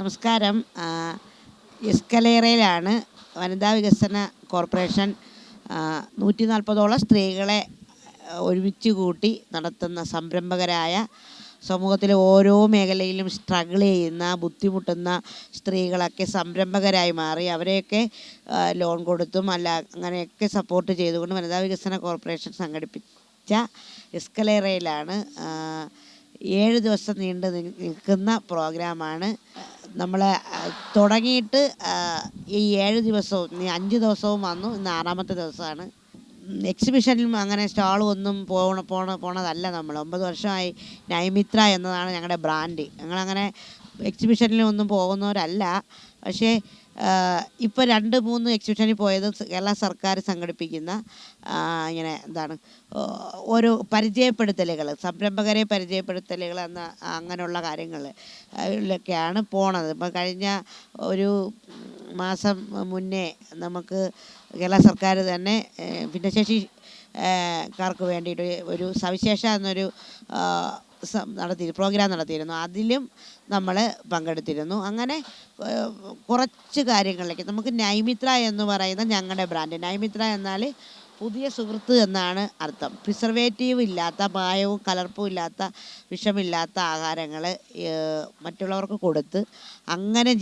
നമസ്കാരം. എസ്കലേറയിലാണ് വനിതാ വികസന കോർപ്പറേഷൻ 140ഓളം സ്ത്രീകളെ ഒരുമിച്ച് കൂട്ടി നടത്തുന്ന സംരംഭകരായ സമൂഹത്തിലെ ഓരോ മേഖലയിലും സ്ട്രഗിൾ ചെയ്യുന്ന ബുദ്ധിമുട്ടുന്ന സ്ത്രീകളൊക്കെ സംരംഭകരായി മാറി അവരെയൊക്കെ ലോൺ കൊടുത്തും അങ്ങനെയൊക്കെ സപ്പോർട്ട് ചെയ്തുകൊണ്ട് വനിതാ വികസന കോർപ്പറേഷൻ സംഘടിപ്പിച്ച എസ്കലേറയിലാണ് 7 ദിവസം നീണ്ടു നിൽക്കുന്ന പ്രോഗ്രാമാണ്. നമ്മൾ തുടങ്ങിയിട്ട് ഈ 7 ദിവസവും 5 ദിവസവും വന്നു, ഇന്ന് 6ാമത്തെ ദിവസമാണ്. എക്സിബിഷനിലും അങ്ങനെ സ്റ്റാളും ഒന്നും പോണതല്ല. നമ്മൾ 9 വർഷമായി നൈമിത്ര എന്നതാണ് ഞങ്ങളുടെ ബ്രാൻഡ്. ഞങ്ങളങ്ങനെ എക്സിബിഷനിലും ഒന്നും പോകുന്നവരല്ല. പക്ഷേ ഇപ്പോൾ 2-3 എക്സിബിഷനിൽ പോയത് കേരള സർക്കാർ സംഘടിപ്പിക്കുന്ന ഇങ്ങനെ ഓരോ പരിചയപ്പെടുത്തലുകൾ, സംരംഭകരെ പരിചയപ്പെടുത്തലുകൾ അങ്ങനെയുള്ള കാര്യങ്ങളിലൊക്കെയാണ് പോണത്. ഇപ്പം കഴിഞ്ഞ ഒരു മാസം മുന്നേ നമുക്ക് കേരള സർക്കാർ തന്നെ ഭിന്നശേഷി ക്കാർക്ക് വേണ്ടിയിട്ട് ഒരു സവിശേഷ എന്നൊരു പ്രോഗ്രാം നടത്തിയിരുന്നു. അതിലും നമ്മൾ പങ്കെടുത്തിരുന്നു. അങ്ങനെ കുറച്ച് കാര്യങ്ങളിലേക്ക് നമുക്ക് നൈമിത്ര എന്ന് പറയുന്ന ഞങ്ങളുടെ ബ്രാൻഡ്. നൈമിത്ര എന്നാൽ പുതിയ സുഹൃത്ത് എന്നാണ് അർത്ഥം. പ്രിസർവേറ്റീവ് ഇല്ലാത്ത, മായവും കലർപ്പും ഇല്ലാത്ത, വിഷമില്ലാത്ത ആഹാരങ്ങൾ മറ്റുള്ളവർക്ക് കൊടുത്ത് അങ്ങനെ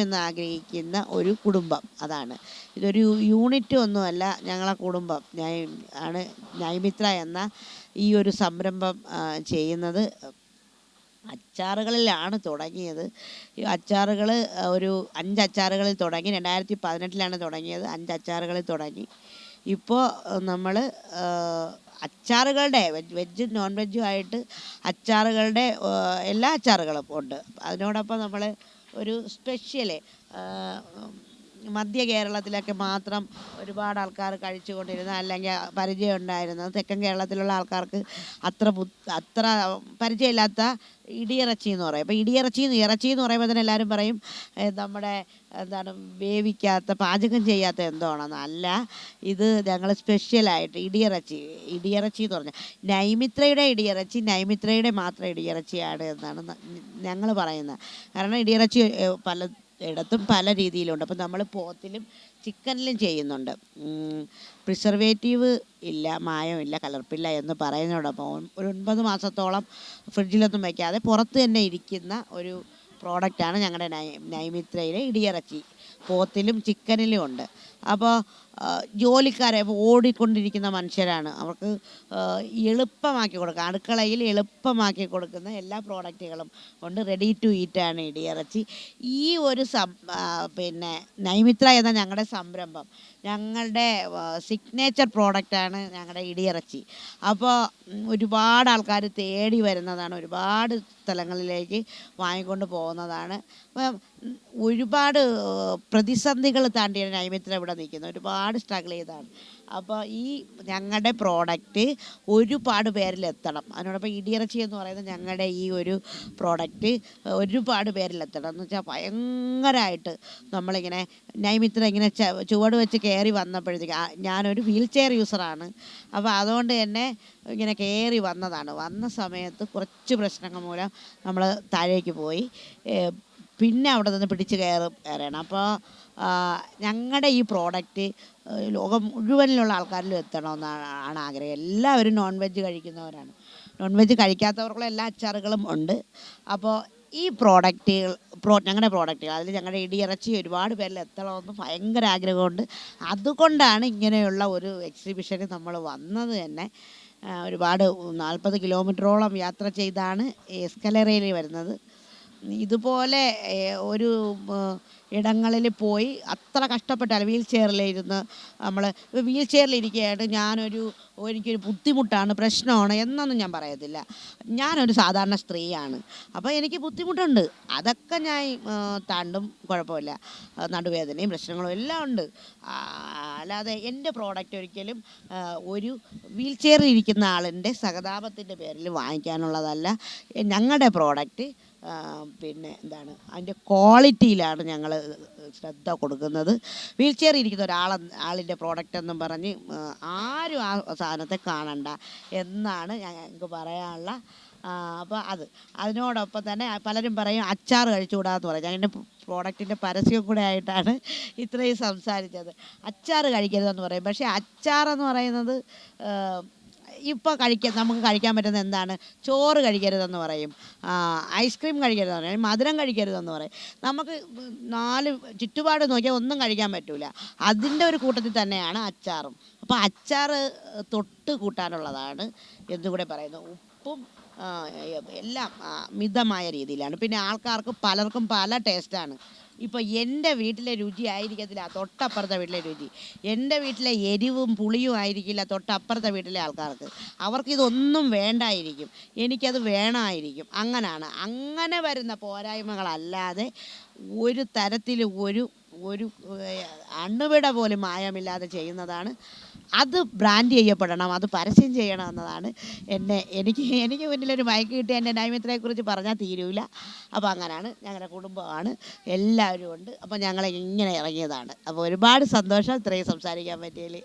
എന്ന് ആഗ്രഹിക്കുന്ന ഒരു കുടുംബം. അതാണ് ഇതൊരു യൂണിറ്റ് ഒന്നുമല്ല, ഞങ്ങളെ കുടുംബം ആണ് നൈമിത്ര എന്ന ഈ ഒരു സംരംഭം ചെയ്യുന്നത്. അച്ചാറുകളിലാണ് തുടങ്ങിയത്. ഈ അച്ചാറുകൾ ഒരു 5 അച്ചാറുകളിൽ തുടങ്ങി. 2018 തുടങ്ങിയത്. 5 അച്ചാറുകളിൽ തുടങ്ങി. ഇപ്പോൾ നമ്മൾ അച്ചാറുകളുടെ വെജ് നോൺ വെജും ആയിട്ട് അച്ചാറുകളുടെ എല്ലാ അച്ചാറുകളും ഉണ്ട്. അതിനോടൊപ്പം നമ്മൾ ഒരു സ്പെഷ്യല് മധ്യ കേരളത്തിലൊക്കെ മാത്രം ഒരുപാട് ആൾക്കാർ കഴിച്ചുകൊണ്ടിരുന്ന, അല്ലെങ്കിൽ പരിചയം ഉണ്ടായിരുന്നത് തെക്കൻ കേരളത്തിലുള്ള ആൾക്കാർക്ക് അത്ര പരിചയമില്ലാത്ത ഇടിയിറച്ചി എന്ന് പറയും. അപ്പോൾ ഇറച്ചി എന്ന് പറയുമ്പോൾ തന്നെ എല്ലാവരും പറയും നമ്മുടെ വേവിക്കാത്ത, പാചകം ചെയ്യാത്ത എന്തോ ആണെന്ന്. അല്ല, ഇത് ഞങ്ങൾ സ്പെഷ്യലായിട്ട് ഇടിയിറച്ചി എന്ന് പറഞ്ഞാൽ നൈമിത്രയുടെ ഇടിയിറച്ചി, നൈമിത്രയുടെ മാത്രം ഇടിയിറച്ചിയാണ് എന്നാണ് ഞങ്ങൾ പറയുന്നത്. കാരണം ഇടിയിറച്ചി ഇടത്തും പല രീതിയിലുണ്ട്. അപ്പം നമ്മൾ പോത്തിലും ചിക്കനിലും ചെയ്യുന്നുണ്ട്. പ്രിസർവേറ്റീവ് ഇല്ല, മായമില്ല, കലർപ്പില്ല എന്ന് പറയുന്നതോടൊപ്പം ഒരു 9 മാസത്തോളം ഫ്രിഡ്ജിലൊന്നും വയ്ക്കാതെ പുറത്ത് തന്നെ ഇരിക്കുന്ന ഒരു പ്രോഡക്റ്റാണ് ഞങ്ങളുടെ നൈമിത്രയിലെ ഇടിയിറച്ചി. പോത്തിലും ചിക്കനിലും ഉണ്ട്. അപ്പോൾ ജോലിക്കാരെ ഓടിക്കൊണ്ടിരിക്കുന്ന മനുഷ്യരാണ്, അവർക്ക് എളുപ്പമാക്കി കൊടുക്കുക, അടുക്കളയിൽ എളുപ്പമാക്കി കൊടുക്കുന്ന എല്ലാ പ്രോഡക്റ്റുകളും ഉണ്ട്. റെഡി ടു ഈറ്റാണ് ഇടിയിറച്ചി. ഈ ഒരു നൈമിത്ര എന്ന ഞങ്ങളുടെ സംരംഭം, ഞങ്ങളുടെ സിഗ്നേച്ചർ പ്രോഡക്റ്റാണ് ഞങ്ങളുടെ ഇടിയിറച്ചി. അപ്പോൾ ഒരുപാട് ആൾക്കാർ തേടി വരുന്നതാണ്, ഒരുപാട് സ്ഥലങ്ങളിലേക്ക് വാങ്ങിക്കൊണ്ട് പോകുന്നതാണ്. ഒരുപാട് പ്രതിസന്ധികൾ താണ്ടിയാണ് നൈമിത്ര ഇവിടെ നിൽക്കുന്നത്. ഒരുപാട് സ്ട്രഗിൾ ചെയ്താണ്. അപ്പോൾ ഈ ഞങ്ങളുടെ പ്രോഡക്റ്റ് ഒരുപാട് പേരിലെത്തണം. അതിനോടൊപ്പം ഇടിയിറച്ചി എന്ന് പറയുന്നത് ഞങ്ങളുടെ ഈ ഒരു പ്രോഡക്റ്റ് ഒരുപാട് പേരിലെത്തണം എന്ന് വെച്ചാൽ ഭയങ്കരമായിട്ട് നമ്മളിങ്ങനെ നൈമിത്ര ഇങ്ങനെ ചുവട് വെച്ച് കയറി വന്നപ്പോഴത്തേക്ക്, ഞാനൊരു വീൽ ചെയർ യൂസറാണ്. അപ്പോൾ അതുകൊണ്ട് തന്നെ ഇങ്ങനെ കയറി വന്ന സമയത്ത് കുറച്ച് പ്രശ്നങ്ങൾ മൂലം നമ്മൾ താഴേക്ക് പോയി. പിന്നെ അവിടെ നിന്ന് പിടിച്ച് കയറണം. അപ്പോൾ ഞങ്ങളുടെ ഈ പ്രോഡക്റ്റ് ലോകം മുഴുവനിലുള്ള ആൾക്കാരിലും എത്തണമെന്നാണ് ആഗ്രഹം. എല്ലാവരും നോൺ വെജ് കഴിക്കുന്നവരാണ്. നോൺ വെജ് കഴിക്കാത്തവർക്കുള്ള എല്ലാ അച്ചാറുകളും ഉണ്ട്. അപ്പോൾ ഈ ഞങ്ങളുടെ പ്രോഡക്റ്റുകൾ, അതിൽ ഞങ്ങളുടെ ഇടിയിറച്ചി ഒരുപാട് പേരിൽ എത്തണമെന്ന് ഭയങ്കര ആഗ്രഹമുണ്ട്. അതുകൊണ്ടാണ് ഇങ്ങനെയുള്ള ഒരു എക്സിബിഷന് നമ്മൾ വന്നത് തന്നെ. ഒരുപാട് 40 കിലോമീറ്ററോളം യാത്ര ചെയ്താണ് എസ്കലേറയിൽ വരുന്നത്. ഇതുപോലെ ഒരു ഇടങ്ങളിൽ പോയി അത്ര കഷ്ടപ്പെട്ടാൽ വീൽ ചെയറിലിരുന്ന് വീൽ ചെയറിലിരിക്കുകയായിട്ട് എനിക്കൊരു ബുദ്ധിമുട്ടാണ്, പ്രശ്നമാണ് എന്നൊന്നും ഞാൻ പറയത്തില്ല. ഞാനൊരു സാധാരണ സ്ത്രീയാണ്. അപ്പോൾ എനിക്ക് ബുദ്ധിമുട്ടുണ്ട്, അതൊക്കെ ഞാൻ താണ്ടും, കുഴപ്പമില്ല. നടുവേദനയും പ്രശ്നങ്ങളും എല്ലാം ഉണ്ട്. അല്ലാതെ എൻ്റെ പ്രോഡക്റ്റ് ഒരിക്കലും ഒരു വീൽ ചെയറിൽ ഇരിക്കുന്ന ആളിൻ്റെ സഹതാപത്തിൻ്റെ പേരിൽ വാങ്ങിക്കാനുള്ളതല്ല. ഞങ്ങളുടെ പ്രോഡക്റ്റ് അതിൻ്റെ ക്വാളിറ്റിയിലാണ് ഞങ്ങൾ ശ്രദ്ധ കൊടുക്കുന്നത്. വീൽ ചെയറിൽ ഇരിക്കുന്ന ആളിൻ്റെ പ്രോഡക്റ്റ് എന്നും പറഞ്ഞ് ആരും ആ സാധനത്തെ കാണണ്ട എന്നാണ് ഞങ്ങൾക്ക് പറയാനുള്ള അപ്പോൾ അതിനോടൊപ്പം തന്നെ പലരും പറയും അച്ചാർ കഴിച്ചുകൂടാന്ന് പറയും. ഞാൻ എൻ്റെ പ്രോഡക്റ്റിൻ്റെ പരസ്യം കൂടെ ആയിട്ടാണ് ഇത്രയും സംസാരിച്ചത്. അച്ചാർ കഴിക്കരുതെന്ന് പറയും. പക്ഷേ അച്ചാറെന്ന് പറയുന്നത് ഇപ്പോൾ നമുക്ക് കഴിക്കാൻ പറ്റുന്ന എന്താണ്? ചോറ് കഴിക്കരുതെന്ന് പറയും, ഐസ്ക്രീം കഴിക്കരുതെന്ന് പറയും, മധുരം കഴിക്കരുതെന്ന് പറയും. നമുക്ക് 4 ചുറ്റുപാട് നോക്കിയാൽ ഒന്നും കഴിക്കാൻ പറ്റില്ല. അതിൻ്റെ ഒരു കൂട്ടത്തിൽ തന്നെയാണ് അച്ചാറും. അപ്പോൾ അച്ചാർ തൊട്ട് കൂട്ടാനുള്ളതാണ് എന്നുകൂടെ പറയുന്നു. ഉപ്പും എല്ലാം മിതമായ രീതിയിലാണ്. പിന്നെ പലർക്കും പല ടേസ്റ്റാണ്. ഇപ്പോൾ എൻ്റെ വീട്ടിലെ രുചി ആയിരിക്കത്തില്ല തൊട്ടപ്പുറത്തെ വീട്ടിലെ രുചി. എൻ്റെ വീട്ടിലെ എരിവും പുളിയും ആയിരിക്കില്ല തൊട്ടപ്പുറത്തെ വീട്ടിലെ ആൾക്കാർക്ക്. അവർക്കിതൊന്നും വേണ്ടായിരിക്കും, എനിക്കത് വേണമായിരിക്കും. അങ്ങനെ വരുന്ന പോരായ്മകളല്ലാതെ ഒരു തരത്തിലും ഒരു അണുവിട പോലും മായമില്ലാതെ ചെയ്യുന്നതാണ്. അത് ബ്രാൻഡ് ചെയ്യപ്പെടണം, അത് പരസ്യം ചെയ്യണം എന്നതാണ് എനിക്ക് മുന്നിലൊരു മൈക്ക് കിട്ടിയ എൻ്റെ നൈമിത്രയെക്കുറിച്ച് പറഞ്ഞാൽ തീരൂല. അപ്പോൾ അങ്ങനെയാണ്, ഞങ്ങളുടെ കുടുംബമാണ്, എല്ലാവരും ഉണ്ട്. അപ്പോൾ ഞങ്ങൾ ഇങ്ങനെ ഇറങ്ങിയതാണ്. അപ്പോൾ ഒരുപാട് സന്തോഷം ഇത്രയും സംസാരിക്കാൻ പറ്റിയതിൽ.